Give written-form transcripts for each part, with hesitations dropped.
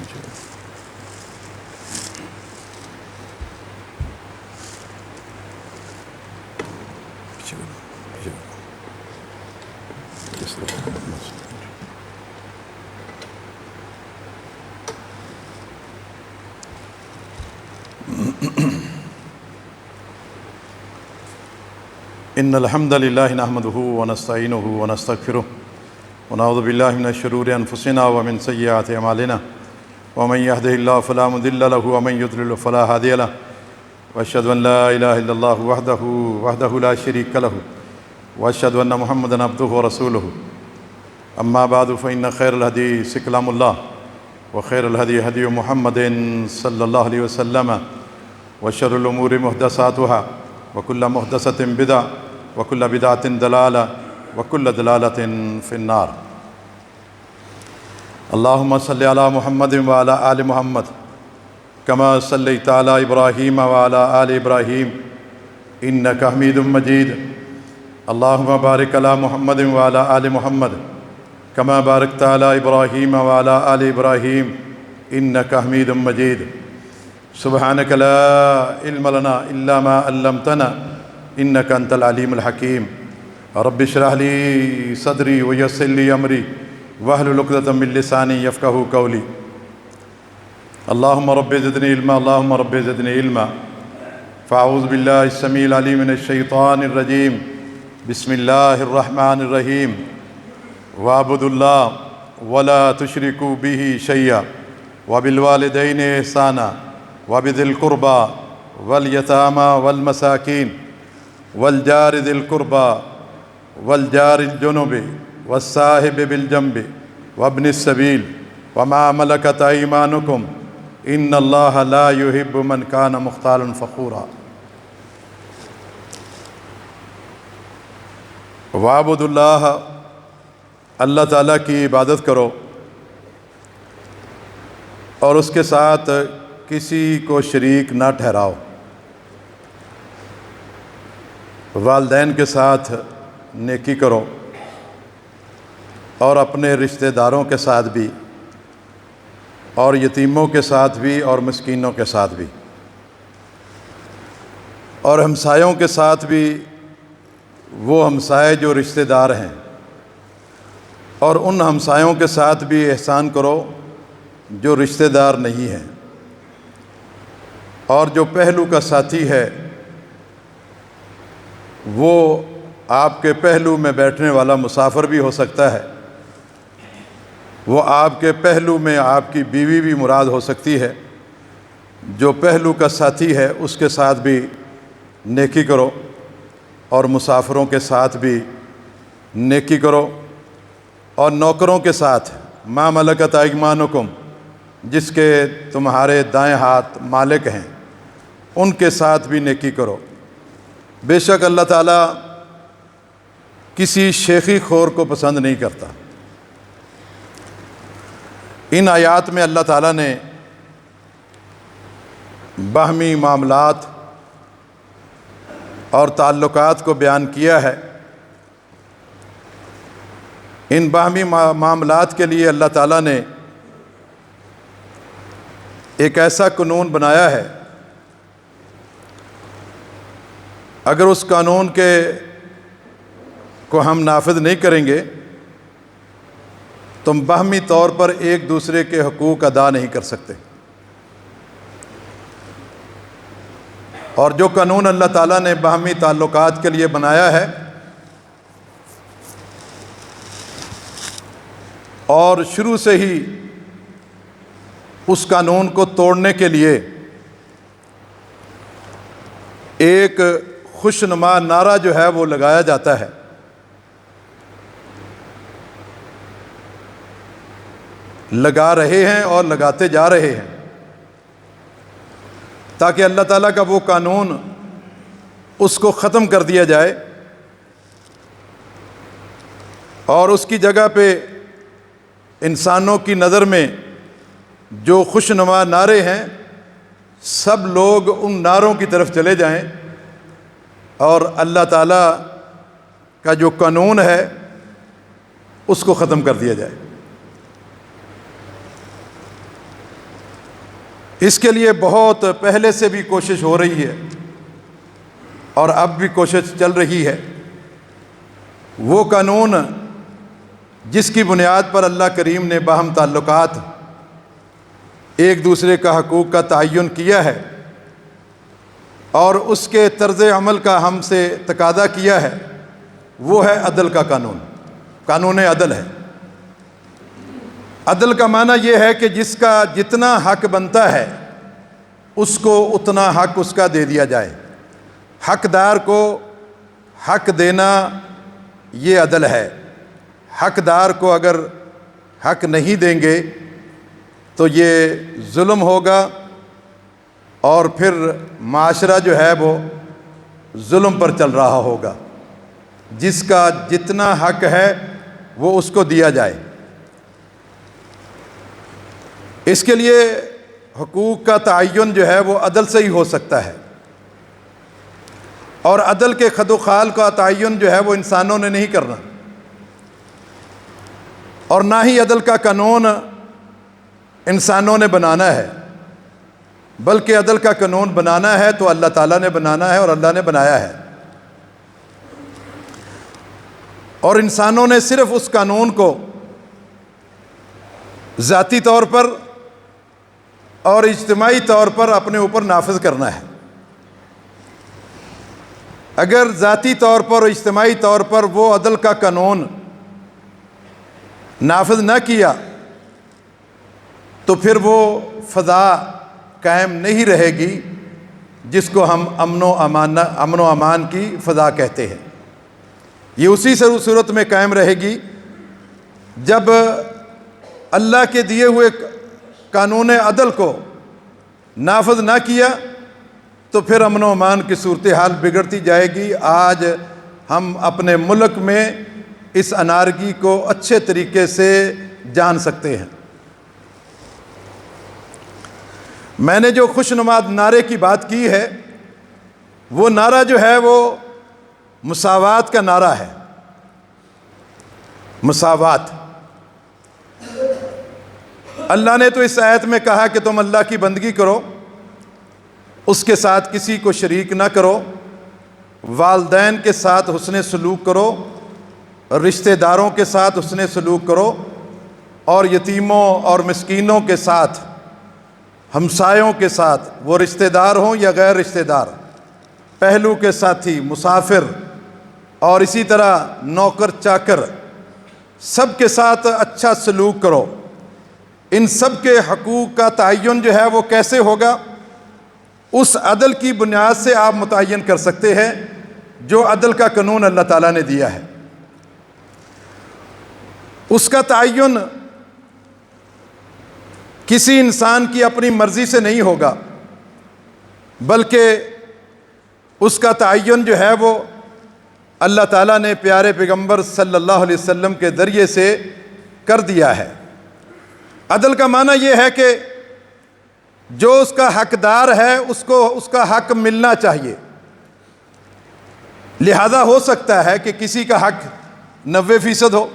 ان الحمد للہ نحمده ونستعینه ونستغفره ونعوذ باللہ من شرور انفسنا ومن سیئات اعمالنا ومن يهده الله فلا مضل له ومن يضلل فلا هادي له واشهد ان لا اله الا الله وحده لا شريك له واشهد ان محمدا عبده ورسوله اما بعد فان خير الحديث كلام الله وخير الهدي هدي محمد صلى الله عليه وسلم وشر الامور محدثاتها وكل محدثة بدعة وكل بدعة ضلالة وكل ضلالة في النار اللهم صل على محمد وعلى آل محمد كما صليت على إبراهيم وعلى آل إبراهيم إنك حميد مجيد اللهم بارك على محمد وعلى آل محمد كما باركت على إبراهيم وعلى آل إبراهيم إنك حميد مجيد سبحانك لا علم لنا إلا ما علمتنا إنك أنت العليم الحكيم رب اشرح لي صدري ويسر لي أمري واحلل عقدة من لساني يفقهوا قولي اللهم رب زدني علما اللهم رب زدني علما فأعوذ بالله السميع العليم من الشيطان الرجيم بسم الله الرحمن الرحيم واعبدوا الله ولا تشركوا به شيئا وبالوالدين إحسانا وبذي القربى واليتامى والمساكين والجار ذي القربى والجار الجنب والصاحب بالجنب وابن السبيل وما ملكت أيمانكم إن الله لا يحب من كان مختالا فخورا وَاعْبُدُوا اللَّهَ اللہ تعالیٰ کی عبادت کرو اور اس کے ساتھ کسی کو شریک نہ ٹھہراؤ والدین کے ساتھ نیکی کرو اور اپنے رشتہ داروں کے ساتھ بھی اور یتیموں کے ساتھ بھی اور مسکینوں کے ساتھ بھی اور ہمسایوں کے ساتھ بھی وہ ہمسائے جو رشتہ دار ہیں اور ان ہمسایوں کے ساتھ بھی احسان کرو جو رشتہ دار نہیں ہیں اور جو پہلو کا ساتھی ہے وہ آپ کے پہلو میں بیٹھنے والا مسافر بھی ہو سکتا ہے وہ آپ کے پہلو میں آپ کی بیوی بھی مراد ہو سکتی ہے جو پہلو کا ساتھی ہے اس کے ساتھ بھی نیکی کرو اور مسافروں کے ساتھ بھی نیکی کرو اور نوکروں کے ساتھ ما ملکت ایمانکم جس کے تمہارے دائیں ہاتھ مالک ہیں ان کے ساتھ بھی نیکی کرو بے شک اللہ تعالیٰ کسی شیخی خور کو پسند نہیں کرتا ان آیات میں اللہ تعالیٰ نے باہمی معاملات اور تعلقات کو بیان کیا ہے ان باہمی معاملات کے لیے اللہ تعالیٰ نے ایک ایسا قانون بنایا ہے اگر اس قانون کو ہم نافذ نہیں کریں گے تو باہمی طور پر ایک دوسرے کے حقوق ادا نہیں کر سکتے اور جو قانون اللہ تعالیٰ نے باہمی تعلقات کے لیے بنایا ہے اور شروع سے ہی اس قانون کو توڑنے کے لیے ایک خوشنما نعرہ جو ہے وہ لگایا جاتا ہے لگا رہے ہیں اور لگاتے جا رہے ہیں تاکہ اللہ تعالیٰ کا وہ قانون اس کو ختم کر دیا جائے اور اس کی جگہ پہ انسانوں کی نظر میں جو خوشنما نعرے ہیں سب لوگ ان نعروں کی طرف چلے جائیں اور اللہ تعالیٰ کا جو قانون ہے اس کو ختم کر دیا جائے اس کے لیے بہت پہلے سے بھی کوشش ہو رہی ہے اور اب بھی کوشش چل رہی ہے۔ وہ قانون جس کی بنیاد پر اللہ کریم نے باہم تعلقات، ایک دوسرے کا حقوق کا تعین کیا ہے اور اس کے طرز عمل کا ہم سے تقاضا کیا ہے، وہ ہے عدل کا قانون۔ قانون عدل ہے۔ عدل کا معنی یہ ہے کہ جس کا جتنا حق بنتا ہے اس کو اتنا حق اس کا دے دیا جائے۔ حقدار کو حق دینا یہ عدل ہے۔ حقدار کو اگر حق نہیں دیں گے تو یہ ظلم ہوگا اور پھر معاشرہ جو ہے وہ ظلم پر چل رہا ہوگا۔ جس کا جتنا حق ہے وہ اس کو دیا جائے۔ اس کے لیے حقوق کا تعین جو ہے وہ عدل سے ہی ہو سکتا ہے، اور عدل کے خد و خال کا تعین جو ہے وہ انسانوں نے نہیں کرنا، اور نہ ہی عدل کا قانون انسانوں نے بنانا ہے، بلکہ عدل کا قانون بنانا ہے تو اللہ تعالیٰ نے بنانا ہے اور اللہ نے بنایا ہے۔ اور انسانوں نے صرف اس قانون کو ذاتی طور پر اور اجتماعی طور پر اپنے اوپر نافذ کرنا ہے۔ اگر ذاتی طور پر اور اجتماعی طور پر وہ عدل کا قانون نافذ نہ کیا تو پھر وہ فضا قائم نہیں رہے گی جس کو ہم امن و امان کی فضا کہتے ہیں۔ یہ اسی صورت میں قائم رہے گی جب اللہ کے دیے ہوئے قانون عدل کو نافذ نہ کیا تو پھر امن و امان کی صورتحال بگڑتی جائے گی۔ آج ہم اپنے ملک میں اس انارکی کو اچھے طریقے سے جان سکتے ہیں۔ میں نے جو خوشنما نعرے کی بات کی ہے وہ نعرہ جو ہے وہ مساوات کا نعرہ ہے۔ مساوات، اللہ نے تو اس آیت میں کہا کہ تم اللہ کی بندگی کرو، اس کے ساتھ کسی کو شریک نہ کرو، والدین کے ساتھ حسن سلوک کرو، رشتہ داروں کے ساتھ حسن سلوک کرو، اور یتیموں اور مسکینوں کے ساتھ، ہمسایوں کے ساتھ، وہ رشتہ دار ہوں یا غیر رشتہ دار، پہلو کے ساتھی، مسافر، اور اسی طرح نوکر چاکر، سب کے ساتھ اچھا سلوک کرو۔ ان سب کے حقوق کا تعین جو ہے وہ کیسے ہوگا؟ اس عدل کی بنیاد سے آپ متعین کر سکتے ہیں جو عدل کا قانون اللہ تعالیٰ نے دیا ہے۔ اس کا تعین کسی انسان کی اپنی مرضی سے نہیں ہوگا، بلکہ اس کا تعین جو ہے وہ اللہ تعالیٰ نے پیارے پیغمبر صلی اللہ علیہ وسلم کے ذریعے سے کر دیا ہے۔ عدل کا معنی یہ ہے کہ جو اس کا حقدار ہے اس کو اس کا حق ملنا چاہیے۔ لہذا ہو سکتا ہے کہ کسی کا حق 90% ہو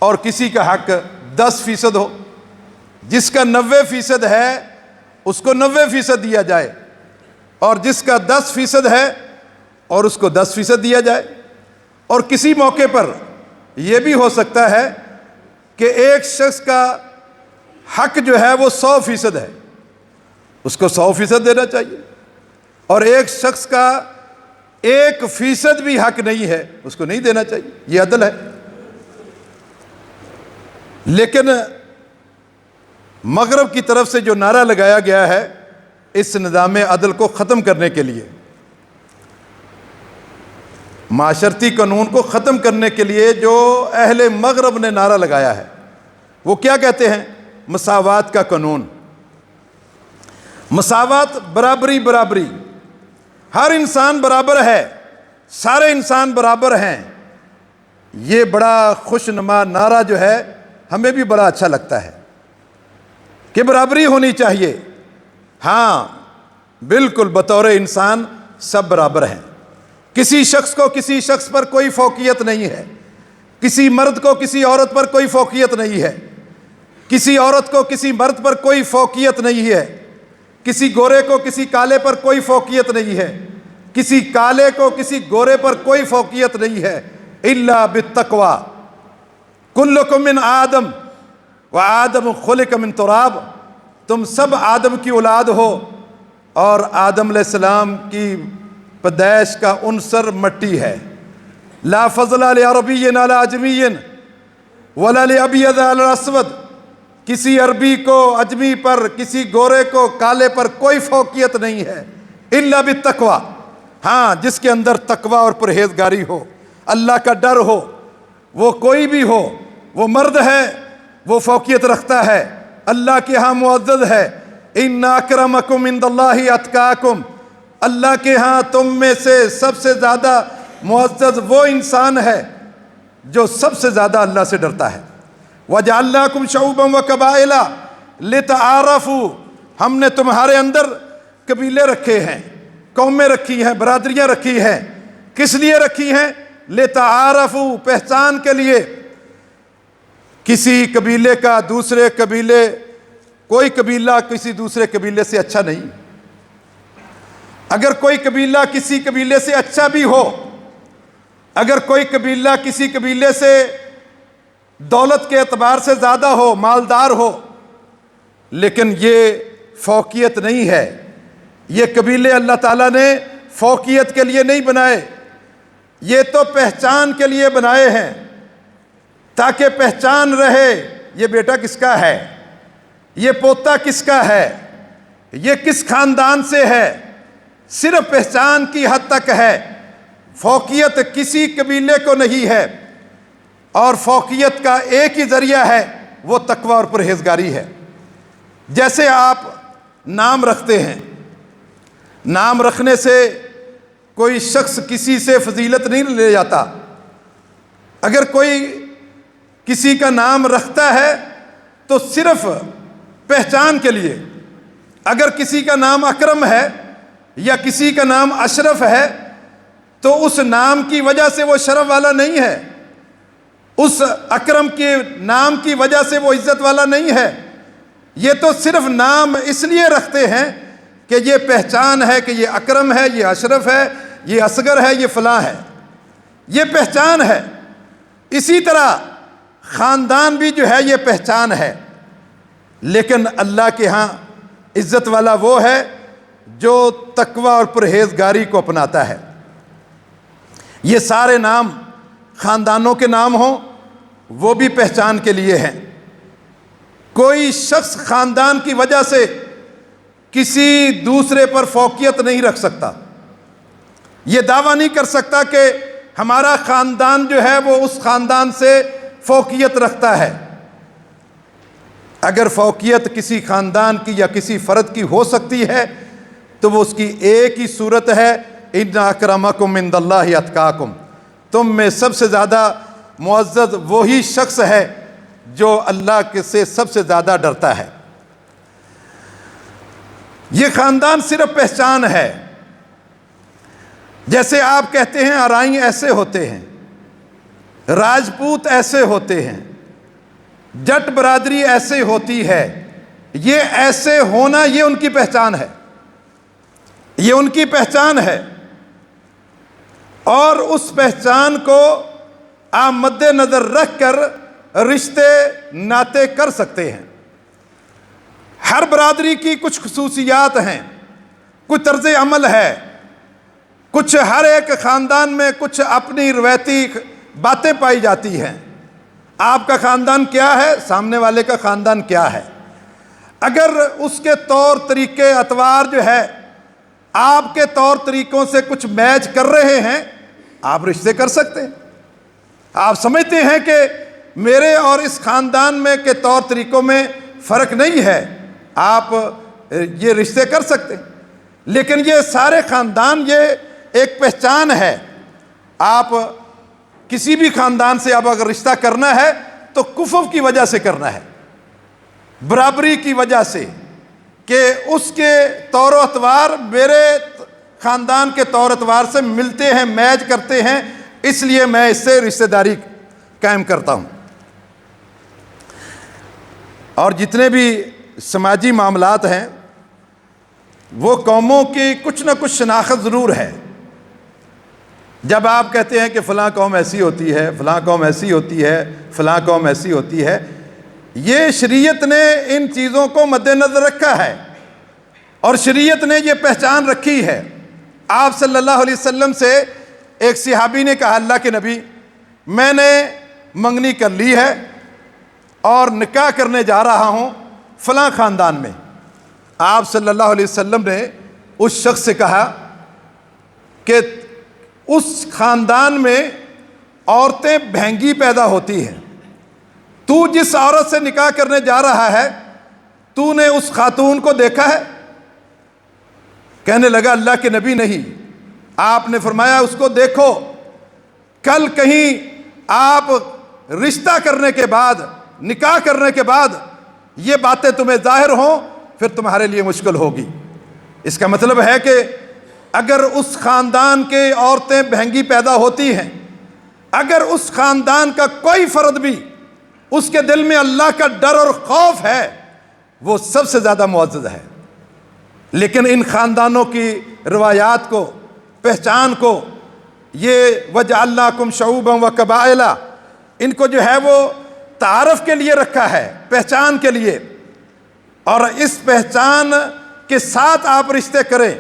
اور کسی کا حق 10% ہو۔ جس کا 90% ہے اس کو 90% دیا جائے، اور جس کا 10% ہے اور اس کو 10% دیا جائے۔ اور کسی موقع پر یہ بھی ہو سکتا ہے کہ ایک شخص کا حق جو ہے وہ 100% ہے، اس کو 100% دینا چاہیے، اور ایک شخص کا 1% بھی حق نہیں ہے، اس کو نہیں دینا چاہیے۔ یہ عدل ہے۔ لیکن مغرب کی طرف سے جو نعرہ لگایا گیا ہے اس نظام عدل کو ختم کرنے کے لیے، معاشرتی قانون کو ختم کرنے کے لیے، جو اہل مغرب نے نعرہ لگایا ہے وہ کیا کہتے ہیں؟ مساوات کا قانون۔ مساوات، برابری، برابری، ہر انسان برابر ہے، سارے انسان برابر ہیں۔ یہ بڑا خوشنما نعرہ جو ہے ہمیں بھی بڑا اچھا لگتا ہے کہ برابری ہونی چاہیے۔ ہاں بالکل، بطور انسان سب برابر ہیں۔ کسی شخص کو کسی شخص پر کوئی فوقیت نہیں ہے، کسی مرد کو کسی عورت پر کوئی فوقیت نہیں ہے، کسی عورت کو کسی مرد پر کوئی فوقیت نہیں ہے۔ کسی گورے کو کسی کالے پر کوئی فوقیت نہیں ہے، کسی کالے کو کسی گورے پر کوئی فوقیت نہیں ہے، الا بالتقوی۔ کلکم من آدم وآدم خلق من تراب، تم سب آدم کی اولاد ہو اور آدم علیہ السلام کی پیدائش کا عنصر مٹی ہے۔ لا فضل لعربی علی عجمی ولا لابیض علی اسود، کسی عربی کو عجمی پر، کسی گورے کو کالے پر کوئی فوقیت نہیں ہے، الا بالتقوی، ہاں جس کے اندر تقوی اور پرہیزگاری ہو، اللہ کا ڈر ہو، وہ کوئی بھی ہو، وہ مرد ہے وہ فوقیت رکھتا ہے، اللہ کے ہاں معزز ہے۔ ان اکرمکم عند اللہ اتقاکم، اللہ کے ہاں تم میں سے سب سے زیادہ معزز وہ انسان ہے جو سب سے زیادہ اللہ سے ڈرتا ہے۔ وَجَعَلْنَاكُمْ شُعُوبًا وَقَبَائِلَ لِتَعَارَفُوا، ہم نے تمہارے اندر قبیلے رکھے ہیں، قومیں رکھی ہیں، برادریاں رکھی ہیں، کس لیے رکھی ہیں؟ لِتَعَارَفُوا، پہچان کے لیے۔ کسی قبیلے کا دوسرے قبیلے، کوئی قبیلہ کسی دوسرے قبیلے سے اچھا نہیں۔ اگر کوئی قبیلہ کسی قبیلے سے اچھا بھی ہو، اگر کوئی قبیلہ کسی قبیلے سے دولت کے اعتبار سے زیادہ ہو، مالدار ہو، لیکن یہ فوقیت نہیں ہے۔ یہ قبیلے اللہ تعالیٰ نے فوقیت کے لیے نہیں بنائے، یہ تو پہچان کے لیے بنائے ہیں، تاکہ پہچان رہے یہ بیٹا کس کا ہے، یہ پوتا کس کا ہے، یہ کس خاندان سے ہے، صرف پہچان کی حد تک ہے۔ فوقیت کسی قبیلے کو نہیں ہے، اور فوقیت کا ایک ہی ذریعہ ہے، وہ تقوی اور پرہیزگاری ہے۔ جیسے آپ نام رکھتے ہیں، نام رکھنے سے کوئی شخص کسی سے فضیلت نہیں لے جاتا۔ اگر کوئی کسی کا نام رکھتا ہے تو صرف پہچان کے لیے۔ اگر کسی کا نام اکرم ہے یا کسی کا نام اشرف ہے تو اس نام کی وجہ سے وہ شرف والا نہیں ہے، اس اکرم کے نام کی وجہ سے وہ عزت والا نہیں ہے۔ یہ تو صرف نام اس لیے رکھتے ہیں کہ یہ پہچان ہے کہ یہ اکرم ہے، یہ اشرف ہے، یہ اصغر ہے، یہ فلاں ہے، یہ پہچان ہے۔ اسی طرح خاندان بھی جو ہے یہ پہچان ہے، لیکن اللہ کے ہاں عزت والا وہ ہے جو تقوی اور پرہیزگاری کو اپناتا ہے۔ یہ سارے نام خاندانوں کے نام ہوں وہ بھی پہچان کے لیے ہیں۔ کوئی شخص خاندان کی وجہ سے کسی دوسرے پر فوقیت نہیں رکھ سکتا، یہ دعویٰ نہیں کر سکتا کہ ہمارا خاندان جو ہے وہ اس خاندان سے فوقیت رکھتا ہے۔ اگر فوقیت کسی خاندان کی یا کسی فرد کی ہو سکتی ہے تو وہ اس کی ایک ہی صورت ہے، ان اکرمکم عند اللہ اتقاکم، تم میں سب سے زیادہ معزز وہی شخص ہے جو اللہ کے سے سب سے زیادہ ڈرتا ہے۔ یہ خاندان صرف پہچان ہے۔ جیسے آپ کہتے ہیں ارائیں ایسے ہوتے ہیں، راجپوت ایسے ہوتے ہیں، جٹ برادری ایسے ہوتی ہے، یہ ایسے ہونا یہ ان کی پہچان ہے، یہ ان کی پہچان ہے، اور اس پہچان کو آپ مد نظر رکھ کر رشتے ناطے کر سکتے ہیں۔ ہر برادری کی کچھ خصوصیات ہیں، کچھ طرز عمل ہے، کچھ ہر ایک خاندان میں کچھ اپنی روایتی باتیں پائی جاتی ہیں۔ آپ کا خاندان کیا ہے، سامنے والے کا خاندان کیا ہے، اگر اس کے طور طریقے اطوار جو ہے آپ کے طور طریقوں سے کچھ میچ کر رہے ہیں، آپ رشتے کر سکتے ہیں۔ آپ سمجھتے ہیں کہ میرے اور اس خاندان میں کے طور طریقوں میں فرق نہیں ہے، آپ یہ رشتے کر سکتے ہیں۔ لیکن یہ سارے خاندان یہ ایک پہچان ہے۔ آپ کسی بھی خاندان سے اب اگر رشتہ کرنا ہے تو کفو کی وجہ سے کرنا ہے، برابری کی وجہ سے، کہ اس کے طور و اطوار میرے خاندان کے طور اطوار سے ملتے ہیں، میچ کرتے ہیں، اس لیے میں اس سے رشتہ داری قائم کرتا ہوں۔ اور جتنے بھی سماجی معاملات ہیں وہ قوموں کی کچھ نہ کچھ شناخت ضرور ہے۔ جب آپ کہتے ہیں کہ فلاں قوم ایسی ہوتی ہے، فلاں قوم ایسی ہوتی ہے، فلاں قوم ایسی ہوتی ہے، یہ شریعت نے ان چیزوں کو مد نظر رکھا ہے، اور شریعت نے یہ پہچان رکھی ہے۔ آپ صلی اللہ علیہ وسلم سے ایک صحابی نے کہا، اللہ کے نبی، میں نے منگنی کر لی ہے اور نکاح کرنے جا رہا ہوں فلاں خاندان میں۔ آپ صلی اللہ علیہ وسلم نے اس شخص سے کہا کہ اس خاندان میں عورتیں بھینگی پیدا ہوتی ہیں، تو جس عورت سے نکاح کرنے جا رہا ہے تو نے اس خاتون کو دیکھا ہے؟ کہنے لگا، اللہ کے نبی نہیں۔ آپ نے فرمایا، اس کو دیکھو، کل کہیں آپ رشتہ کرنے کے بعد، نکاح کرنے کے بعد یہ باتیں تمہیں ظاہر ہوں، پھر تمہارے لیے مشکل ہوگی۔ اس کا مطلب ہے کہ اگر اس خاندان کے عورتیں بھینگی پیدا ہوتی ہیں، اگر اس خاندان کا کوئی فرد بھی اس کے دل میں اللہ کا ڈر اور خوف ہے، وہ سب سے زیادہ معزز ہے۔ لیکن ان خاندانوں کی روایات کو، پہچان کو، یہ وَجَعَلْنَاكُمْ شُعُوبًا وَقَبَائِلَ، ان کو جو ہے وہ تعارف کے لیے رکھا ہے، پہچان کے لیے، اور اس پہچان کے ساتھ آپ رشتے کریں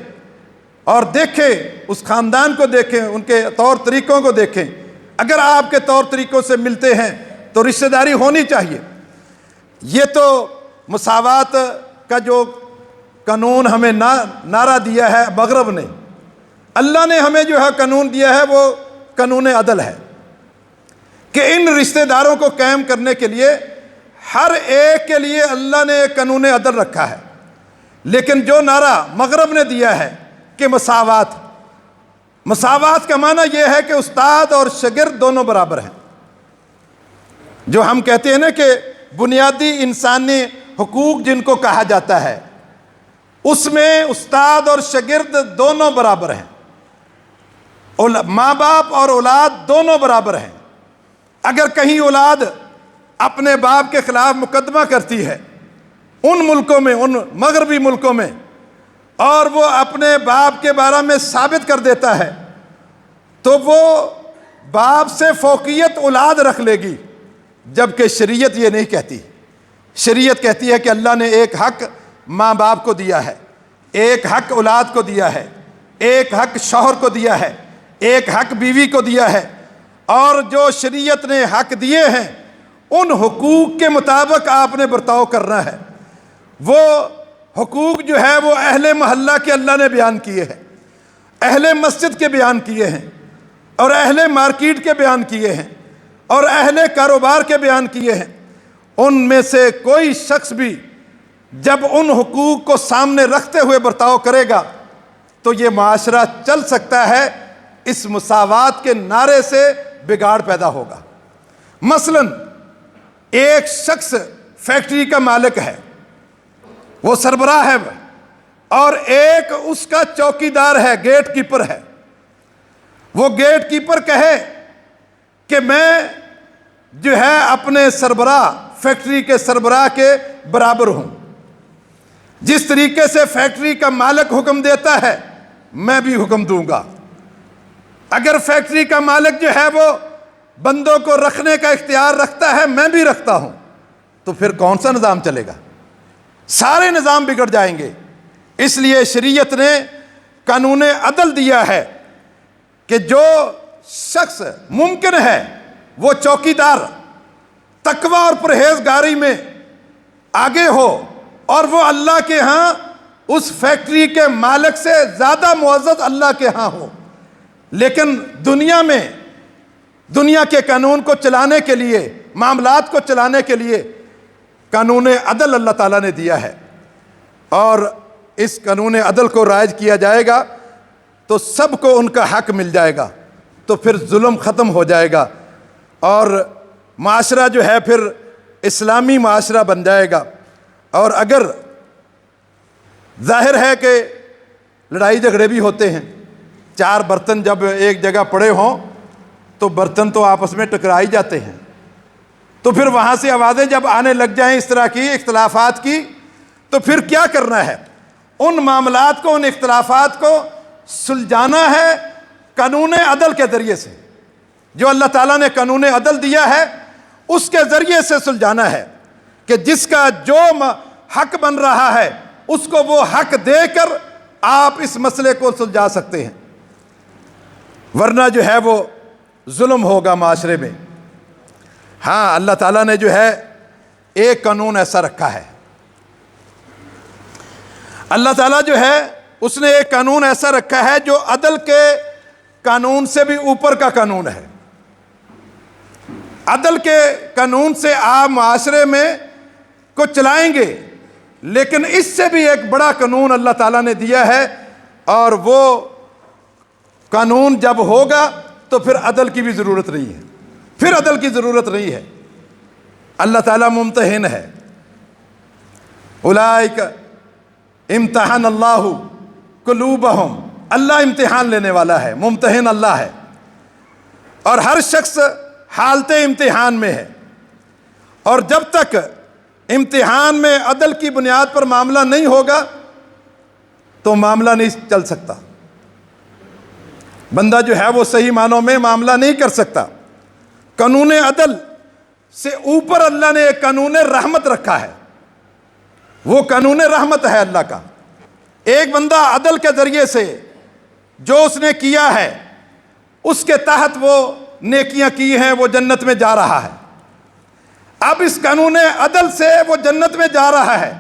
اور دیکھیں، اس خاندان کو دیکھیں، ان کے طور طریقوں کو دیکھیں۔ اگر آپ کے طور طریقوں سے ملتے ہیں تو رشتہ داری ہونی چاہیے۔ یہ تو مساوات کا جو قانون ہمیں نعرہ دیا ہے مغرب نے، اللہ نے ہمیں جو ہے قانون دیا ہے وہ قانون عدل ہے، کہ ان رشتہ داروں کو قائم کرنے کے لیے ہر ایک کے لیے اللہ نے ایک قانون عدل رکھا ہے۔ لیکن جو نعرہ مغرب نے دیا ہے کہ مساوات، مساوات کا معنی یہ ہے کہ استاد اور شاگرد دونوں برابر ہیں۔ جو ہم کہتے ہیں نا کہ بنیادی انسانی حقوق جن کو کہا جاتا ہے، اس میں استاد اور شاگرد دونوں برابر ہیں، ماں باپ اور اولاد دونوں برابر ہیں۔ اگر کہیں اولاد اپنے باپ کے خلاف مقدمہ کرتی ہے ان ملکوں میں، ان مغربی ملکوں میں، اور وہ اپنے باپ کے بارے میں ثابت کر دیتا ہے، تو وہ باپ سے فوقیت اولاد رکھ لے گی، جبکہ شریعت یہ نہیں کہتی۔ شریعت کہتی ہے کہ اللہ نے ایک حق ماں باپ کو دیا ہے، ایک حق اولاد کو دیا ہے، ایک حق شوہر کو دیا ہے، ایک حق بیوی کو دیا ہے، اور جو شریعت نے حق دیے ہیں ان حقوق کے مطابق آپ نے برتاؤ کرنا ہے۔ وہ حقوق جو ہے وہ اہل محلہ کے اللہ نے بیان کیے ہیں، اہل مسجد کے بیان کیے ہیں، اور اہل مارکیٹ کے بیان کیے ہیں، اور اہل کاروبار کے بیان کیے ہیں۔ ان میں سے کوئی شخص بھی جب ان حقوق کو سامنے رکھتے ہوئے برتاؤ کرے گا تو یہ معاشرہ چل سکتا ہے، اس مساوات کے نعرے سے بگاڑ پیدا ہوگا۔ مثلا ایک شخص فیکٹری کا مالک ہے، وہ سربراہ ہے، اور ایک اس کا چوکیدار ہے، گیٹ کیپر ہے۔ وہ گیٹ کیپر کہے کہ میں جو ہے اپنے سربراہ، فیکٹری کے سربراہ کے برابر ہوں، جس طریقے سے فیکٹری کا مالک حکم دیتا ہے میں بھی حکم دوں گا۔ اگر فیکٹری کا مالک جو ہے وہ بندوں کو رکھنے کا اختیار رکھتا ہے، میں بھی رکھتا ہوں، تو پھر کون سا نظام چلے گا؟ سارے نظام بگڑ جائیں گے۔ اس لیے شریعت نے قانون عدل دیا ہے کہ جو شخص ممکن ہے وہ چوکیدار تقوی اور پرہیزگاری میں آگے ہو، اور وہ اللہ کے ہاں اس فیکٹری کے مالک سے زیادہ معزز اللہ کے ہاں ہو۔ لیکن دنیا میں، دنیا کے قانون کو چلانے کے لیے، معاملات کو چلانے کے لیے قانون عدل اللہ تعالیٰ نے دیا ہے، اور اس قانون عدل کو رائج کیا جائے گا تو سب کو ان کا حق مل جائے گا، تو پھر ظلم ختم ہو جائے گا، اور معاشرہ جو ہے پھر اسلامی معاشرہ بن جائے گا۔ اور اگر ظاہر ہے کہ لڑائی جھگڑے بھی ہوتے ہیں، چار برتن جب ایک جگہ پڑے ہوں تو برتن تو آپس میں ٹکرا ہی جاتے ہیں، تو پھر وہاں سے آوازیں جب آنے لگ جائیں اس طرح کی اختلافات کی، تو پھر کیا کرنا ہے؟ ان معاملات کو، ان اختلافات کو سلجھانا ہے قانون عدل کے ذریعے سے۔ جو اللہ تعالیٰ نے قانون عدل دیا ہے اس کے ذریعے سے سلجھانا ہے کہ جس کا جو حق بن رہا ہے اس کو وہ حق دے کر آپ اس مسئلے کو سلجھا سکتے ہیں، ورنہ جو ہے وہ ظلم ہوگا معاشرے میں۔ ہاں، اللہ تعالیٰ نے جو ہے ایک قانون ایسا رکھا ہے، اللہ تعالیٰ جو ہے اس نے ایک قانون ایسا رکھا ہے جو عدل کے قانون سے بھی اوپر کا قانون ہے۔ عدل کے قانون سے آپ معاشرے میں کو چلائیں گے، لیکن اس سے بھی ایک بڑا قانون اللہ تعالیٰ نے دیا ہے، اور وہ قانون جب ہوگا تو پھر عدل کی بھی ضرورت نہیں ہے، پھر عدل کی ضرورت نہیں ہے۔ اللہ تعالیٰ ممتحن ہے۔ اولئک امتحن اللہ قلوبہم، اللہ امتحان لینے والا ہے، ممتحن اللہ ہے، اور ہر شخص حالت امتحان میں ہے، اور جب تک امتحان میں عدل کی بنیاد پر معاملہ نہیں ہوگا تو معاملہ نہیں چل سکتا، بندہ جو ہے وہ صحیح معنوں میں معاملہ نہیں کر سکتا۔ قانون عدل سے اوپر اللہ نے ایک قانون رحمت رکھا ہے، وہ قانون رحمت ہے اللہ کا۔ ایک بندہ عدل کے ذریعے سے جو اس نے کیا ہے اس کے تحت وہ نیکیاں کی ہیں، وہ جنت میں جا رہا ہے۔ اب اس قانون عدل سے وہ جنت میں جا رہا ہے،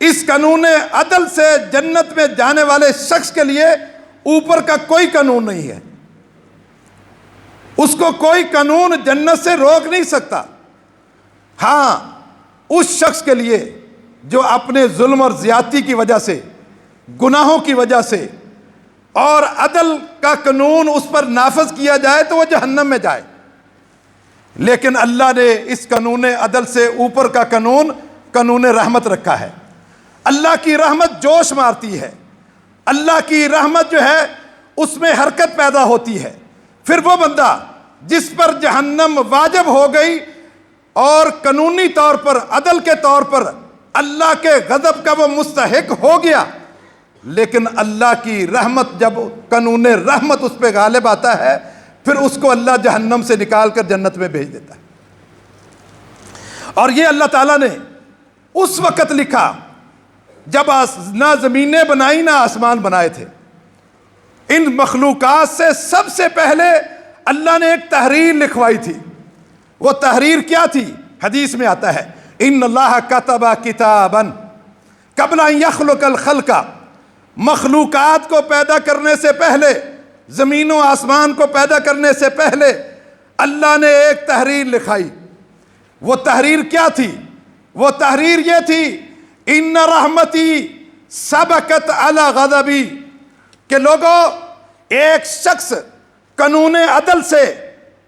اس قانون عدل سے جنت میں جانے والے شخص کے لیے اوپر کا کوئی قانون نہیں ہے، اس کو کوئی قانون جنت سے روک نہیں سکتا۔ ہاں، اس شخص کے لیے جو اپنے ظلم اور زیادتی کی وجہ سے، گناہوں کی وجہ سے، اور عدل کا قانون اس پر نافذ کیا جائے تو وہ جہنم میں جائے، لیکن اللہ نے اس قانون عدل سے اوپر کا قانون، قانون رحمت رکھا ہے۔ اللہ کی رحمت جوش مارتی ہے، اللہ کی رحمت جو ہے اس میں حرکت پیدا ہوتی ہے۔ پھر وہ بندہ جس پر جہنم واجب ہو گئی اور قانونی طور پر، عدل کے طور پر اللہ کے غضب کا وہ مستحق ہو گیا، لیکن اللہ کی رحمت، جب قانون رحمت اس پہ غالب آتا ہے پھر اس کو اللہ جہنم سے نکال کر جنت میں بھیج دیتا ہے۔ اور یہ اللہ تعالیٰ نے اس وقت لکھا جب نہ زمینیں بنائی نہ آسمان بنائے تھے۔ ان مخلوقات سے سب سے پہلے اللہ نے ایک تحریر لکھوائی تھی۔ وہ تحریر کیا تھی؟ حدیث میں آتا ہے ان اللہ کتب کتابا قبل ان یخلق الخلق، مخلوقات کو پیدا کرنے سے پہلے، زمین و آسمان کو پیدا کرنے سے پہلے اللہ نے ایک تحریر لکھائی۔ وہ تحریر کیا تھی؟ وہ تحریر یہ تھی ان رحمتی سبقت علی غضبی، کہ لوگوں، ایک شخص قانون عدل سے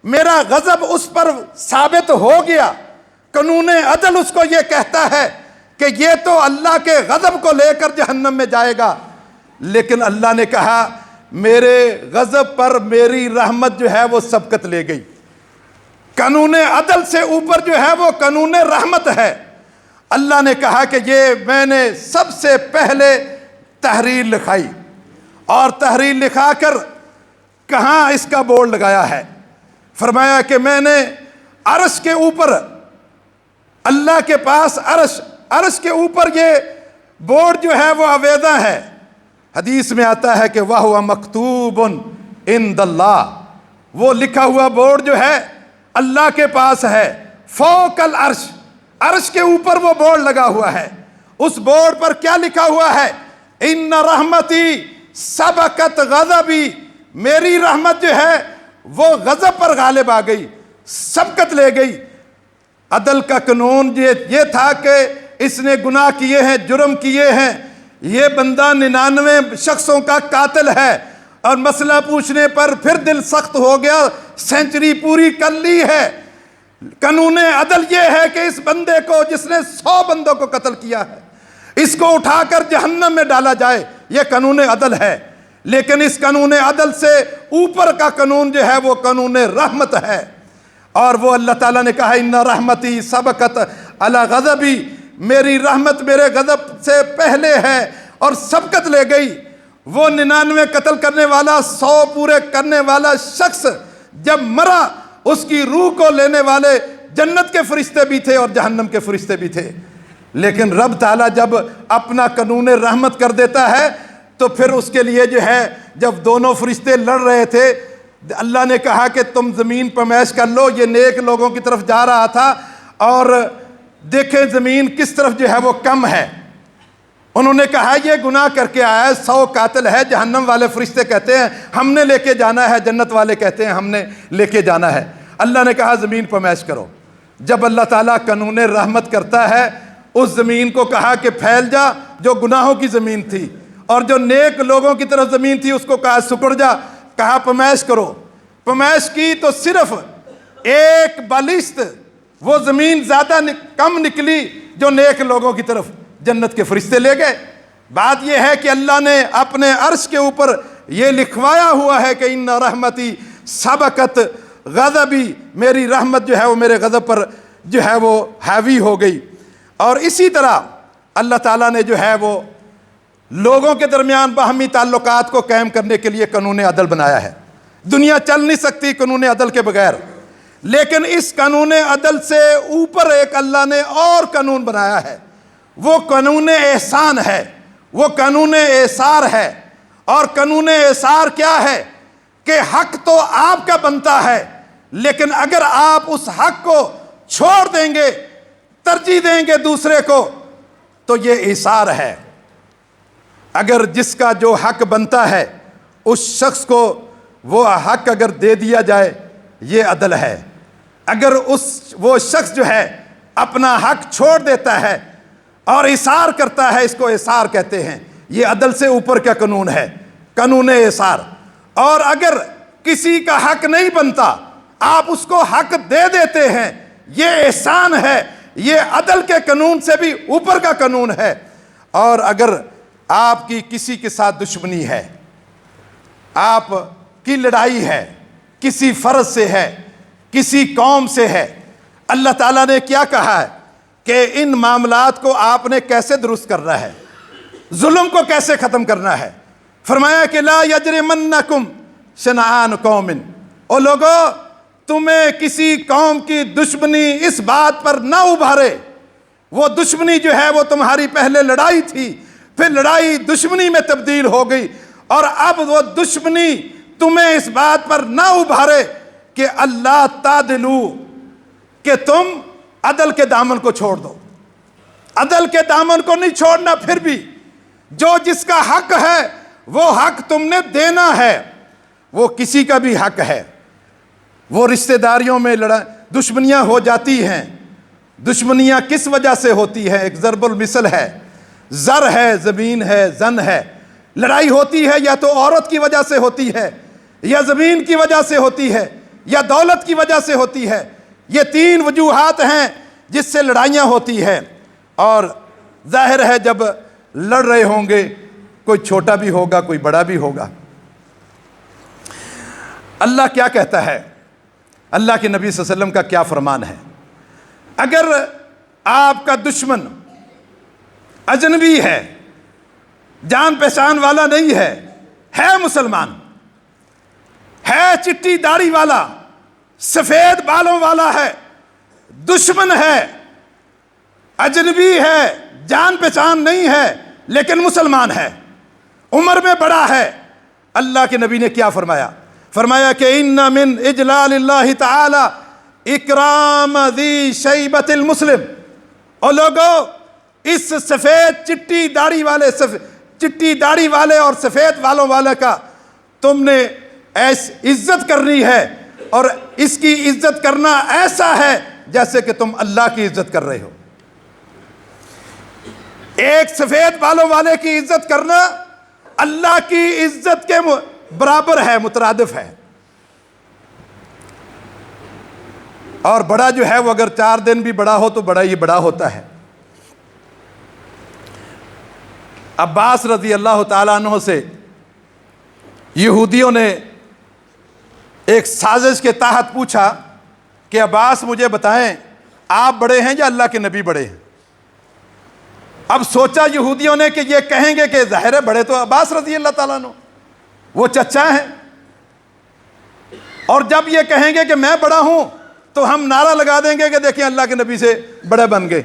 میرا غضب اس پر ثابت ہو گیا، قانون عدل اس کو یہ کہتا ہے کہ یہ تو اللہ کے غضب کو لے کر جہنم میں جائے گا، لیکن اللہ نے کہا میرے غضب پر میری رحمت جو ہے وہ سبقت لے گئی۔ قانون عدل سے اوپر جو ہے وہ قانون رحمت ہے۔ اللہ نے کہا کہ یہ میں نے سب سے پہلے تحریر لکھائی، اور تحریر لکھا کر کہاں اس کا بورڈ لگایا ہے؟ فرمایا کہ میں نے عرش کے اوپر، اللہ کے پاس عرش کے اوپر یہ بورڈ جو ہے وہ آویزاں ہے۔ حدیث میں آتا ہے کہ وَهُوَ مَكْتُوبٌ عِندَ اللَّهِ، وہ لکھا ہوا بورڈ جو ہے اللہ کے پاس ہے، فوق العرش، عرش کے اوپر وہ بورڈ لگا ہوا ہے۔ اس بورڈ پر کیا لکھا ہوا ہے؟ ان رحمتی سبقت غضبی، میری رحمت جو ہے وہ غضب پر غالب آ گئی، سبقت لے گئی۔ عدل کا قانون یہ تھا کہ اس نے گناہ کیے ہیں، جرم کیے ہیں، یہ بندہ 99 شخصوں کا قاتل ہے، اور مسئلہ پوچھنے پر پھر دل سخت ہو گیا، سینچری پوری کر لی ہے۔ قانون عدل یہ ہے کہ اس بندے کو جس نے 100 بندوں کو قتل کیا ہے اس کو اٹھا کر جہنم میں ڈالا جائے، یہ قانون عدل ہے۔ لیکن اس قانون عدل سے اوپر کا قانون جو ہے وہ قانون رحمت ہے، اور وہ اللہ تعالیٰ نے کہا ان رحمتی سبقت علی غضبی، میری رحمت میرے غضب سے پہلے ہے، اور سبقت لے گئی۔ وہ 99 قتل کرنے والا، 100 پورے کرنے والا شخص جب مرا، اس کی روح کو لینے والے جنت کے فرشتے بھی تھے اور جہنم کے فرشتے بھی تھے، لیکن رب تعالیٰ جب اپنا قانون رحمت کر دیتا ہے تو پھر اس کے لیے جو ہے، جب دونوں فرشتے لڑ رہے تھے، اللہ نے کہا کہ تم زمین پمائش کر لو۔ یہ نیک لوگوں کی طرف جا رہا تھا اور دیکھیں زمین کس طرف جو ہے وہ کم ہے۔ انہوں نے کہا یہ گناہ کر کے آیا ہے، 100 قاتل ہے۔ جہنم والے فرشتے کہتے ہیں ہم نے لے کے جانا ہے، جنت والے کہتے ہیں ہم نے لے کے جانا ہے۔ اللہ نے کہا زمین پمائش کرو۔ جب اللہ تعالیٰ قانون رحمت کرتا ہے، اس زمین کو کہا کہ پھیل جا، جو گناہوں کی زمین تھی، اور جو نیک لوگوں کی طرف زمین تھی اس کو کہا سکڑ جا، کہا پمائش کرو۔ پمائش کی تو صرف ایک بالشت وہ زمین زیادہ کم نکلی جو نیک لوگوں کی طرف جنت کے فرشتے لے گئے۔ بات یہ ہے کہ اللہ نے اپنے عرش کے اوپر یہ لکھوایا ہوا ہے کہ ان رحمتی سبقت غضبی، میری رحمت جو ہے وہ میرے غضب پر جو ہے وہ حاوی ہو گئی۔ اور اسی طرح اللہ تعالیٰ نے جو ہے وہ لوگوں کے درمیان باہمی تعلقات کو قائم کرنے کے لیے قانون عدل بنایا ہے۔ دنیا چل نہیں سکتی قانون عدل کے بغیر، لیکن اس قانون عدل سے اوپر ایک اللہ نے اور قانون بنایا ہے، وہ قانون احسان ہے، وہ قانون اعصار ہے۔ اور قانون اعصار کیا ہے کہ حق تو آپ کا بنتا ہے، لیکن اگر آپ اس حق کو چھوڑ دیں گے، ترجیح دیں گے دوسرے کو، تو یہ اعصار ہے۔ اگر جس کا جو حق بنتا ہے اس شخص کو وہ حق اگر دے دیا جائے، یہ عدل ہے۔ اگر وہ شخص جو ہے اپنا حق چھوڑ دیتا ہے اور اعصار کرتا ہے، اس کو اعصار کہتے ہیں، یہ عدل سے اوپر کا قانون ہے، قانون اعصار۔ اور اگر کسی کا حق نہیں بنتا، آپ اس کو حق دے دیتے ہیں، یہ احسان ہے، یہ عدل کے قانون سے بھی اوپر کا قانون ہے۔ اور اگر آپ کی کسی کے ساتھ دشمنی ہے، آپ کی لڑائی ہے، کسی فرد سے ہے، کسی قوم سے ہے، اللہ تعالیٰ نے کیا کہا ہے کہ ان معاملات کو آپ نے کیسے درست کرنا ہے، ظلم کو کیسے ختم کرنا ہے۔ فرمایا کہ لا یجرمنکم شنآن قوم، او لوگو تمہیں کسی قوم کی دشمنی اس بات پر نہ ابھارے، وہ دشمنی جو ہے وہ تمہاری پہلے لڑائی تھی، پھر لڑائی دشمنی میں تبدیل ہو گئی، اور اب وہ دشمنی تمہیں اس بات پر نہ ابھارے کہ اللہ تعدلو، کہ تم عدل کے دامن کو چھوڑ دو۔ عدل کے دامن کو نہیں چھوڑنا، پھر بھی جو جس کا حق ہے وہ حق تم نے دینا ہے۔ وہ کسی کا بھی حق ہے۔ وہ رشتہ داریوں میں دشمنیاں ہو جاتی ہیں۔ دشمنیاں کس وجہ سے ہوتی ہیں؟ ایک ضرب المثل ہے، زر ہے، زمین ہے، زن ہے۔ لڑائی ہوتی ہے یا تو عورت کی وجہ سے ہوتی ہے، یا زمین کی وجہ سے ہوتی ہے، یا دولت کی وجہ سے ہوتی ہے۔ یہ 3 وجوہات ہیں جس سے لڑائیاں ہوتی ہیں۔ اور ظاہر ہے جب لڑ رہے ہوں گے، کوئی چھوٹا بھی ہوگا، کوئی بڑا بھی ہوگا۔ اللہ کیا کہتا ہے؟ اللہ کے نبی صلی اللہ علیہ وسلم کا کیا فرمان ہے؟ اگر آپ کا دشمن اجنبی ہے، جان پہچان والا نہیں ہے مسلمان، ہے چٹی داڑھی والا، سفید بالوں والا ہے، دشمن ہے، اجنبی ہے، جان پہچان نہیں ہے، لیکن مسلمان ہے، عمر میں بڑا ہے، اللہ کے نبی نے کیا فرمایا؟ فرمایا کہ ان من اجلال اللہ تعالی اکرام ذی شیبۃ المسلم۔ اور لوگو اس سفید چٹی داڑھی والے اور سفید بالوں والے کا تم نے عزت کرنی ہے، اور اس کی عزت کرنا ایسا ہے جیسے کہ تم اللہ کی عزت کر رہے ہو۔ ایک سفید بالوں والے کی عزت کرنا اللہ کی عزت کے برابر ہے، مترادف ہے۔ اور بڑا جو ہے وہ اگر 4 دن بھی بڑا ہو تو بڑا ہی بڑا ہوتا ہے۔ عباس رضی اللہ تعالیٰ عنہ سے یہودیوں نے ایک سازش کے تحت پوچھا کہ عباس مجھے بتائیں آپ بڑے ہیں یا اللہ کے نبی بڑے ہیں؟ اب سوچا یہودیوں نے کہ یہ کہیں گے کہ ظاہر ہے بڑے تو عباس رضی اللہ تعالیٰ عنہ، وہ چچا ہیں، اور جب یہ کہیں گے کہ میں بڑا ہوں تو ہم نعرہ لگا دیں گے کہ دیکھیں اللہ کے نبی سے بڑے بن گئے۔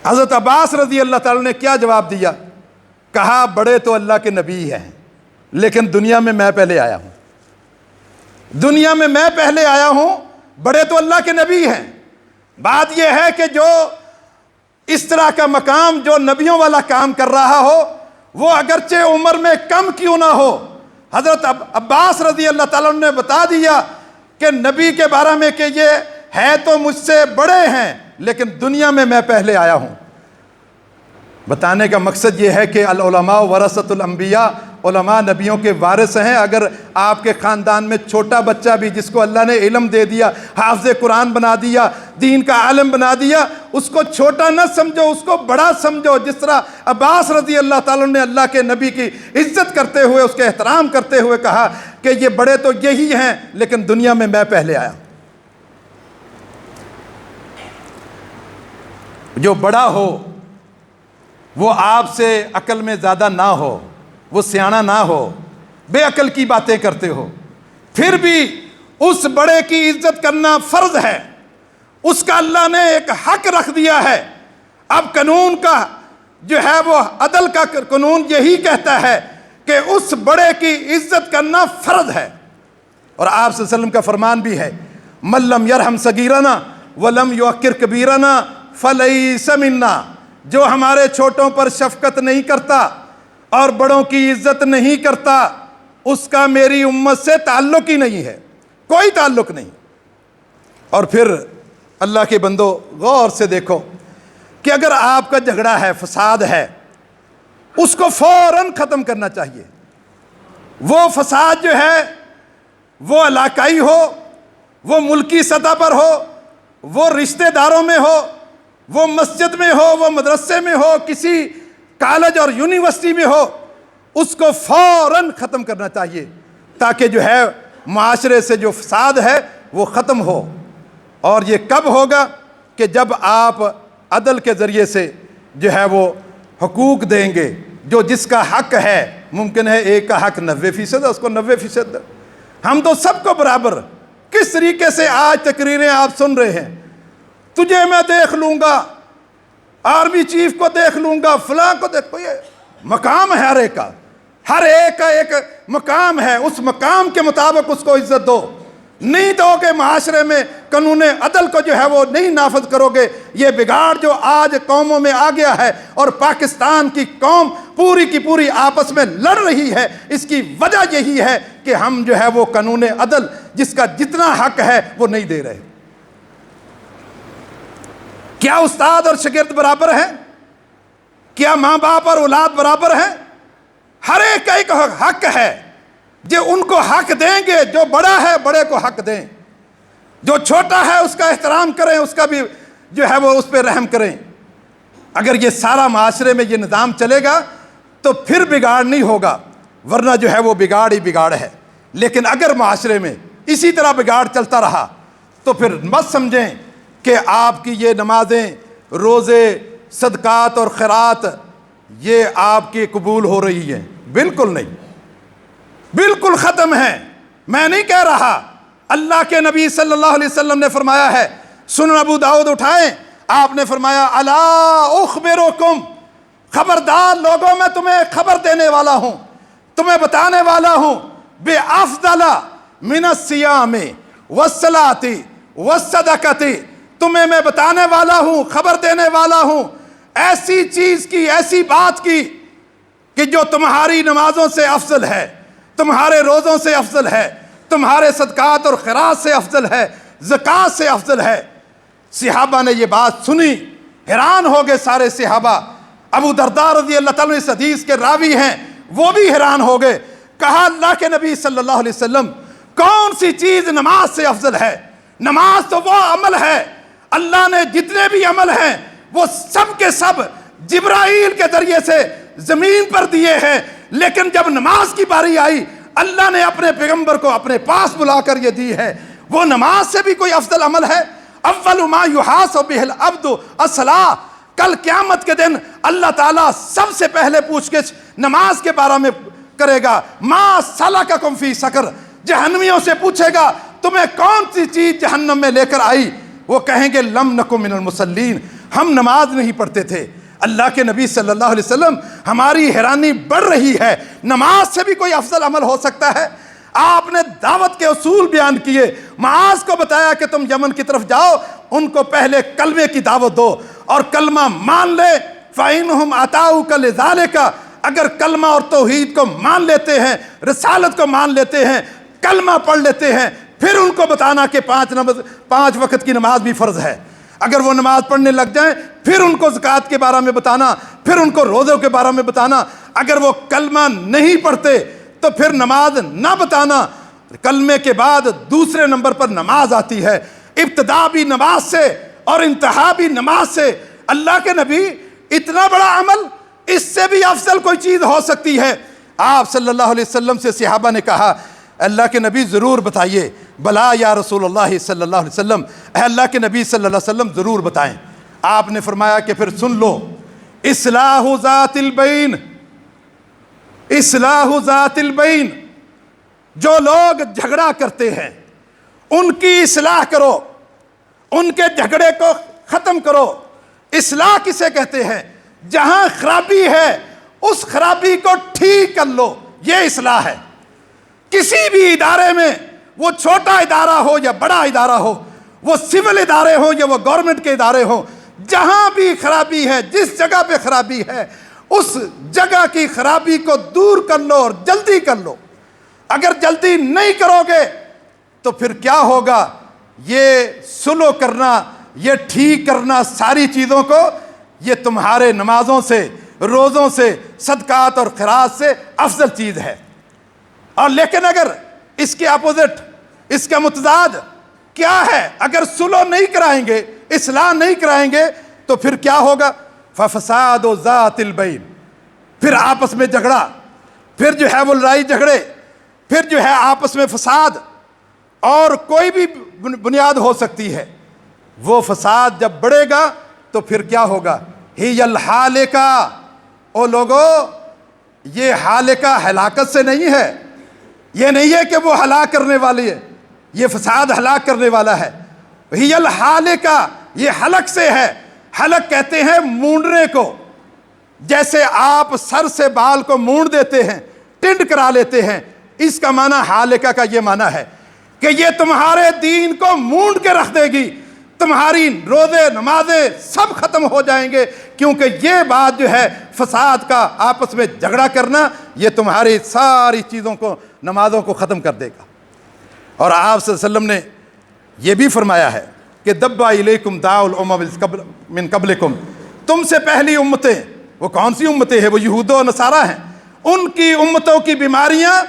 حضرت عباس رضی اللہ تعالیٰ نے کیا جواب دیا؟ کہا بڑے تو اللہ کے نبی ہیں، لیکن دنیا میں پہلے آیا ہوں، دنیا میں پہلے آیا ہوں، بڑے تو اللہ کے نبی ہیں۔ بات یہ ہے کہ جو اس طرح کا مقام جو نبیوں والا کام کر رہا ہو، وہ اگرچہ عمر میں کم کیوں نہ ہو، حضرت عباس رضی اللہ تعالیٰ نے بتا دیا کہ نبی کے بارے میں کہ یہ ہے تو مجھ سے بڑے ہیں، لیکن دنیا میں پہلے آیا ہوں۔ بتانے کا مقصد یہ ہے کہ العلماء ورثۃ الانبیاء، علماء نبیوں کے وارث ہیں۔ اگر آپ کے خاندان میں چھوٹا بچہ بھی جس کو اللہ نے علم دے دیا، حافظ قرآن بنا دیا، دین کا عالم بنا دیا، اس کو چھوٹا نہ سمجھو، اس کو بڑا سمجھو۔ جس طرح عباس رضی اللہ تعالیٰ نے اللہ کے نبی کی عزت کرتے ہوئے، اس کے احترام کرتے ہوئے کہا کہ یہ بڑے تو یہی ہیں، لیکن دنیا میں پہلے آیا۔ جو بڑا ہو وہ آپ سے عقل میں زیادہ نہ ہو، وہ سیاںا نہ ہو، بے عقل کی باتیں کرتے ہو، پھر بھی اس بڑے کی عزت کرنا فرض ہے، اس کا اللہ نے ایک حق رکھ دیا ہے۔ اب قانون کا جو ہے وہ عدل کا قانون یہی کہتا ہے کہ اس بڑے کی عزت کرنا فرض ہے۔ اور آپ صلی اللہ علیہ وسلم کا فرمان بھی ہے، من لم یرحم صغیرنا ولم یوقر کبیرنا فلیس منا، جو ہمارے چھوٹوں پر شفقت نہیں کرتا اور بڑوں کی عزت نہیں کرتا، اس کا میری امت سے تعلق ہی نہیں ہے، کوئی تعلق نہیں۔ اور پھر اللہ کے بندو غور سے دیکھو کہ اگر آپ کا جھگڑا ہے، فساد ہے، اس کو فوراً ختم کرنا چاہیے۔ وہ فساد جو ہے وہ علاقائی ہو، وہ ملکی سطح پر ہو، وہ رشتہ داروں میں ہو، وہ مسجد میں ہو، وہ مدرسے میں ہو، کسی کالج اور یونیورسٹی میں ہو، اس کو فوراً ختم کرنا چاہیے، تاکہ جو ہے معاشرے سے جو فساد ہے وہ ختم ہو۔ اور یہ کب ہوگا؟ کہ جب آپ عدل کے ذریعے سے جو ہے وہ حقوق دیں گے، جو جس کا حق ہے، ممکن ہے ایک کا حق 90% ہے، اس کو 90%۔ ہم تو سب کو برابر۔ کس طریقے سے آج تقریریں آپ سن رہے ہیں، تجھے میں دیکھ لوں گا، آرمی چیف کو دیکھ لوں گا، فلاں کو دیکھ، یہ مقام ہے ہر ایک کا، ہر ایک کا ایک مقام ہے، اس مقام کے مطابق اس کو عزت دو۔ نہیں دو گے معاشرے میں قانون عدل کو جو ہے وہ نہیں نافذ کرو گے، یہ بگاڑ جو آج قوموں میں آ گیا ہے اور پاکستان کی قوم پوری کی پوری آپس میں لڑ رہی ہے، اس کی وجہ یہی ہے کہ ہم جو ہے وہ قانون عدل جس کا جتنا حق ہے وہ نہیں دے رہے۔ کیا استاد اور شاگرد برابر ہیں؟ کیا ماں باپ اور اولاد برابر ہیں؟ ہر ایک کا ایک حق ہے، جو ان کو حق دیں گے، جو بڑا ہے بڑے کو حق دیں، جو چھوٹا ہے اس کا احترام کریں، اس کا بھی جو ہے وہ اس پہ رحم کریں۔ اگر یہ سارا معاشرے میں یہ نظام چلے گا تو پھر بگاڑ نہیں ہوگا، ورنہ جو ہے وہ بگاڑ ہی بگاڑ ہے۔ لیکن اگر معاشرے میں اسی طرح بگاڑ چلتا رہا تو پھر مت سمجھیں کہ آپ کی یہ نمازیں، روزے، صدقات اور خیرات یہ آپ کی قبول ہو رہی ہیں، بالکل نہیں، بالکل ختم ہے۔ میں نہیں کہہ رہا، اللہ کے نبی صلی اللہ علیہ وسلم نے فرمایا ہے، سنن ابو داؤد اٹھائیں، آپ نے فرمایا الا اخبرکم، خبردار لوگوں میں تمہیں خبر دینے والا ہوں، تمہیں بتانے والا ہوں، بے افضل من الصیام والصلاۃ والصدقۃ، تمہیں میں بتانے والا ہوں، خبر دینے والا ہوں ایسی چیز کی، ایسی بات کی کہ جو تمہاری نمازوں سے افضل ہے، تمہارے روزوں سے افضل ہے، تمہارے صدقات اور خیرات سے افضل ہے، زکوٰۃ سے افضل ہے۔ صحابہ نے یہ بات سنی، حیران ہو گئے سارے صحابہ۔ ابو درداء رضی اللہ تعالیٰ اس حدیث کے راوی ہیں، وہ بھی حیران ہو گئے۔ کہا اللہ کے نبی صلی اللہ علیہ وسلم، کون سی چیز نماز سے افضل ہے؟ نماز تو وہ عمل ہے، اللہ نے جتنے بھی عمل ہیں وہ سب کے سب جبرائیل کے ذریعے سے زمین پر دیے ہیں، لیکن جب نماز کی باری آئی اللہ نے اپنے پیغمبر کو اپنے پاس بلا کر یہ دی ہے۔ وہ نماز سے بھی کوئی افضل عمل ہے؟ اول ما یحاسب بہ العبد الصلاۃ، کل قیامت کے دن اللہ تعالیٰ سب سے پہلے پوچھ گچھ نماز کے بارے میں کرے گا. ما سلککم فی سقر, جہنمیوں سے پوچھے گا تمہیں کون سی چیز جہنم میں لے کر آئی؟ وہ کہیں گے لم نکو من المصلین, ہم نماز نہیں پڑھتے تھے. اللہ کے نبی صلی اللہ علیہ وسلم, ہماری حیرانی بڑھ رہی ہے, نماز سے بھی کوئی افضل عمل ہو سکتا ہے؟ آپ نے دعوت کے اصول بیان کیے, معاذ کو بتایا کہ تم یمن کی طرف جاؤ, ان کو پہلے کلمے کی دعوت دو اور کلمہ مان لے. فَإِنْهُمْ أَطَاعُوكَ لِذَلِكَ, اگر کلمہ اور توحید کو مان لیتے ہیں, رسالت کو مان لیتے ہیں, کلمہ پڑھ لیتے ہیں, پھر ان کو بتانا کہ 5 وقت کی نماز بھی فرض ہے. اگر وہ نماز پڑھنے لگ جائیں پھر ان کو زکوٰۃ کے بارے میں بتانا, پھر ان کو روزوں کے بارے میں بتانا. اگر وہ کلمہ نہیں پڑھتے تو پھر نماز نہ بتانا. کلمے کے بعد دوسرے نمبر پر نماز آتی ہے, ابتدا بھی نماز سے اور انتہا بھی نماز سے. اللہ کے نبی, اتنا بڑا عمل, اس سے بھی افضل کوئی چیز ہو سکتی ہے؟ آپ صلی اللہ علیہ وسلم سے صحابہ نے کہا اللہ کے نبی ضرور بتائیے. بلا یا رسول اللہ صلی اللہ علیہ وسلم, اے اللہ کے نبی صلی اللہ علیہ وسلم ضرور بتائیں. آپ نے فرمایا کہ پھر سن لو, اصلاح ذات البین, اصلاح ذات البین, جو لوگ جھگڑا کرتے ہیں ان کی اصلاح کرو, ان کے جھگڑے کو ختم کرو. اصلاح کسے کہتے ہیں؟ جہاں خرابی ہے اس خرابی کو ٹھیک کر لو, یہ اصلاح ہے. کسی بھی ادارے میں, وہ چھوٹا ادارہ ہو یا بڑا ادارہ ہو, وہ سول ادارے ہو یا وہ گورنمنٹ کے ادارے ہوں, جہاں بھی خرابی ہے, جس جگہ پہ خرابی ہے, اس جگہ کی خرابی کو دور کر لو اور جلدی کر لو. اگر جلدی نہیں کرو گے تو پھر کیا ہوگا؟ یہ سلو کرنا, یہ ٹھیک کرنا ساری چیزوں کو, یہ تمہارے نمازوں سے, روزوں سے, صدقات اور خیرات سے افضل چیز ہے. اور لیکن اگر اس کے اپوزٹ, اس کا متضاد کیا ہے؟ اگر سلو نہیں کرائیں گے, اصلاح نہیں کرائیں گے تو پھر کیا ہوگا؟ فَفَسَادُ ذَاتِ الْبَيْنِ, پھر آپس میں جھگڑا, پھر جو ہے وہ لڑائی جھگڑے, پھر جو ہے آپس میں فساد, اور کوئی بھی بنیاد ہو سکتی ہے. وہ فساد جب بڑھے گا تو پھر کیا ہوگا؟ ہِيَ الْحَالِكَ, او لوگو, یہ حالکہ ہلاکت سے نہیں ہے, یہ نہیں ہے کہ وہ ہلاک کرنے والی ہے, یہ فساد ہلاک کرنے والا ہے. ہِيَ الْحَالِكَ, یہ حلق سے ہے. حلق کہتے ہیں مونڈنے کو, جیسے آپ سر سے بال کو مونڈ دیتے ہیں, ٹنڈ کرا لیتے ہیں, اس کا معنی حالکہ کا یہ معنی ہے کہ یہ تمہارے دین کو مونڈ کے رکھ دے گی. تمہاری روزے, نمازیں سب ختم ہو جائیں گے, کیونکہ یہ بات جو ہے فساد کا, آپس میں جھگڑا کرنا, یہ تمہاری ساری چیزوں کو, نمازوں کو ختم کر دے گا. اور آپ صلی اللہ علیہ وسلم نے یہ بھی فرمایا ہے کہ دبا الیکم داء الامم من قبلکم, تم سے پہلی امتیں, وہ کون سی امتیں ہیں؟ وہ یہود و نصارہ ہیں. ان کی امتوں کی بیماریاں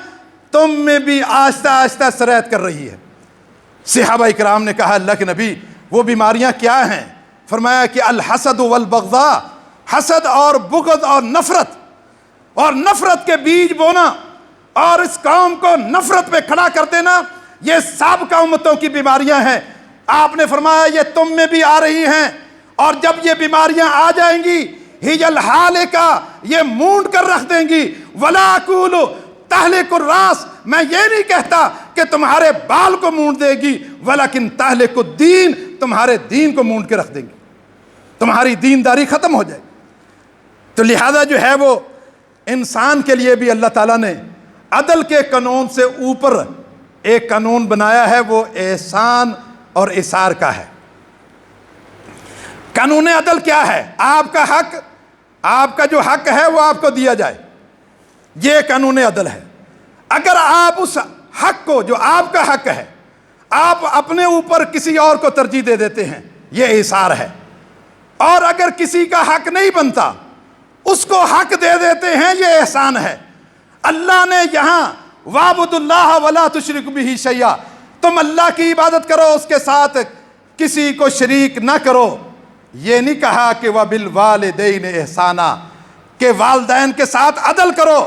تم میں بھی آہستہ آہستہ سرایت کر رہی ہے. صحابہ اکرام نے کہا اللہ کے نبی وہ بیماریاں کیا ہیں؟ فرمایا کہ الحسد والبغضاء, حسد اور بغض اور نفرت کے بیج بونا اور اس قوم کو نفرت پہ کھڑا کر دینا, یہ سابقہ امتوں کی بیماریاں ہیں. آپ نے فرمایا یہ تم میں بھی آ رہی ہیں, اور جب یہ بیماریاں آ جائیں گی ہِيَ الْحَالِكَ, یہ مونڈ کر رکھ دیں گی. وَلَا أَقُولُ تَحْلِقُ الرَّأْسَ, میں یہ نہیں کہتا کہ تمہارے بال کو مونڈ دے گی, وَلَكِنْ تَحْلِقُ الدِّينَ, تمہارے دین کو مونڈ کے رکھ دیں گی, تمہاری دینداری ختم ہو جائے گی. تو لہذا جو ہے وہ انسان کے لیے بھی اللہ تعالیٰ نے عدل کے قانون سے اوپر ایک قانون بنایا ہے, وہ احسان اور اثار کا ہے. قانون عدل کیا ہے؟ آپ کا حق, آپ کا جو حق ہے وہ آپ کو دیا جائے, یہ قانون عدل ہے. اگر آپ اس حق کو, جو آپ کا حق ہے, آپ اپنے اوپر کسی اور کو ترجیح دے دیتے ہیں, یہ اثار ہے. اور اگر کسی کا حق نہیں بنتا اس کو حق دے دیتے ہیں, یہ احسان ہے. اللہ نے یہاں وَاعْبُدُوا اللَّهَ وَلَا تُشْرِكُوا بِهِ شَيْئًا, تم اللہ کی عبادت کرو, اس کے ساتھ کسی کو شریک نہ کرو. یہ نہیں کہا کہ وَبِالْوَالِدَيْنِ احسانا, کہ والدین کے ساتھ عدل کرو,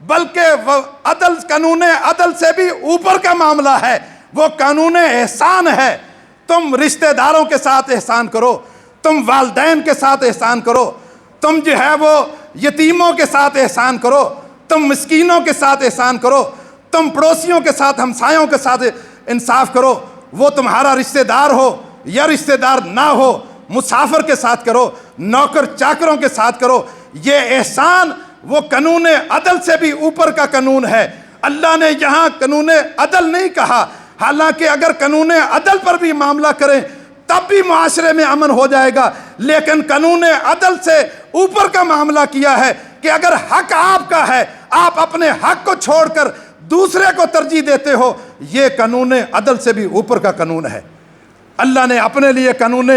بلکہ عدل, قانون عدل سے بھی اوپر کا معاملہ ہے, وہ قانون احسان ہے. تم رشتہ داروں کے ساتھ احسان کرو, تم والدین کے ساتھ احسان کرو، تم جو ہے وہ یتیموں کے ساتھ احسان کرو، تم مسکینوں کے ساتھ احسان کرو، تم پڑوسیوں کے ساتھ، ہمسایوں کے ساتھ انصاف کرو، وہ تمہارا رشتہ دار ہو یا رشتہ دار نہ ہو، مسافر کے ساتھ کرو، نوکر چاکروں کے ساتھ کرو۔ یہ احسان وہ قانون عدل سے بھی اوپر کا قانون ہے۔ اللہ نے یہاں قانون عدل نہیں کہا، حالانکہ اگر قانون عدل پر بھی معاملہ کریں تب بھی معاشرے میں امن ہو جائے گا، لیکن قانون عدل سے اوپر کا معاملہ کیا ہے کہ اگر حق آپ کا ہے، آپ اپنے حق کو چھوڑ کر دوسرے کو ترجیح دیتے ہو، یہ قانون عدل سے بھی اوپر کا قانون ہے۔ اللہ نے اپنے لیے قانون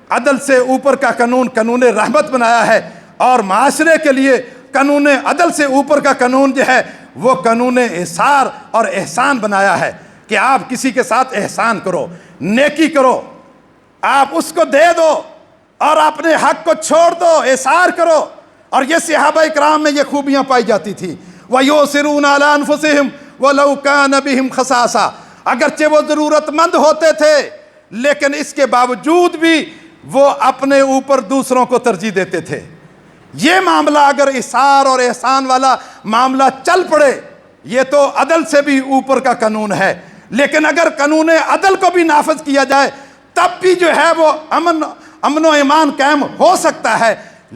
عدل سے اوپر کا قانون رحمت بنایا ہے، اور معاشرے کے لیے قانون عدل سے اوپر کا قانون جو ہے وہ قانون احسار اور احسان بنایا ہے کہ آپ کسی کے ساتھ احسان کرو، نیکی کرو، آپ اس کو دے دو اور اپنے حق کو چھوڑ دو، احسار کرو۔ اور یہ صحابہ اکرام میں یہ خوبیاں پائی جاتی تھی۔ وَيُؤْثِرُونَ عَلَىٰ أَنفُسِهِمْ وَلَوْ كَانَ بِهِمْ خَصَاصَةٌ، اگرچہ وہ ضرورت مند ہوتے تھے لیکن اس کے باوجود بھی وہ اپنے اوپر دوسروں کو ترجیح دیتے تھے۔ یہ معاملہ اگر احسار اور احسان والا معاملہ چل پڑے، یہ تو عدل سے بھی اوپر کا قانون ہے، لیکن اگر قانون عدل کو بھی نافذ کیا جائے تب بھی جو ہے وہ امن و ایمان قائم ہو سکتا ہے،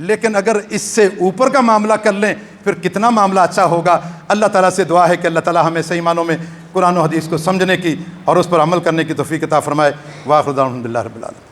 لیکن اگر اس سے اوپر کا معاملہ کر لیں پھر کتنا معاملہ اچھا ہوگا۔ اللہ تعالیٰ سے دعا ہے کہ اللہ تعالیٰ ہمیں صحیح معنوں میں قرآن و حدیث کو سمجھنے کی اور اس پر عمل کرنے کی توفیق عطا فرمائے۔ وآخر دعوانا الحمدللہ رب العالمین۔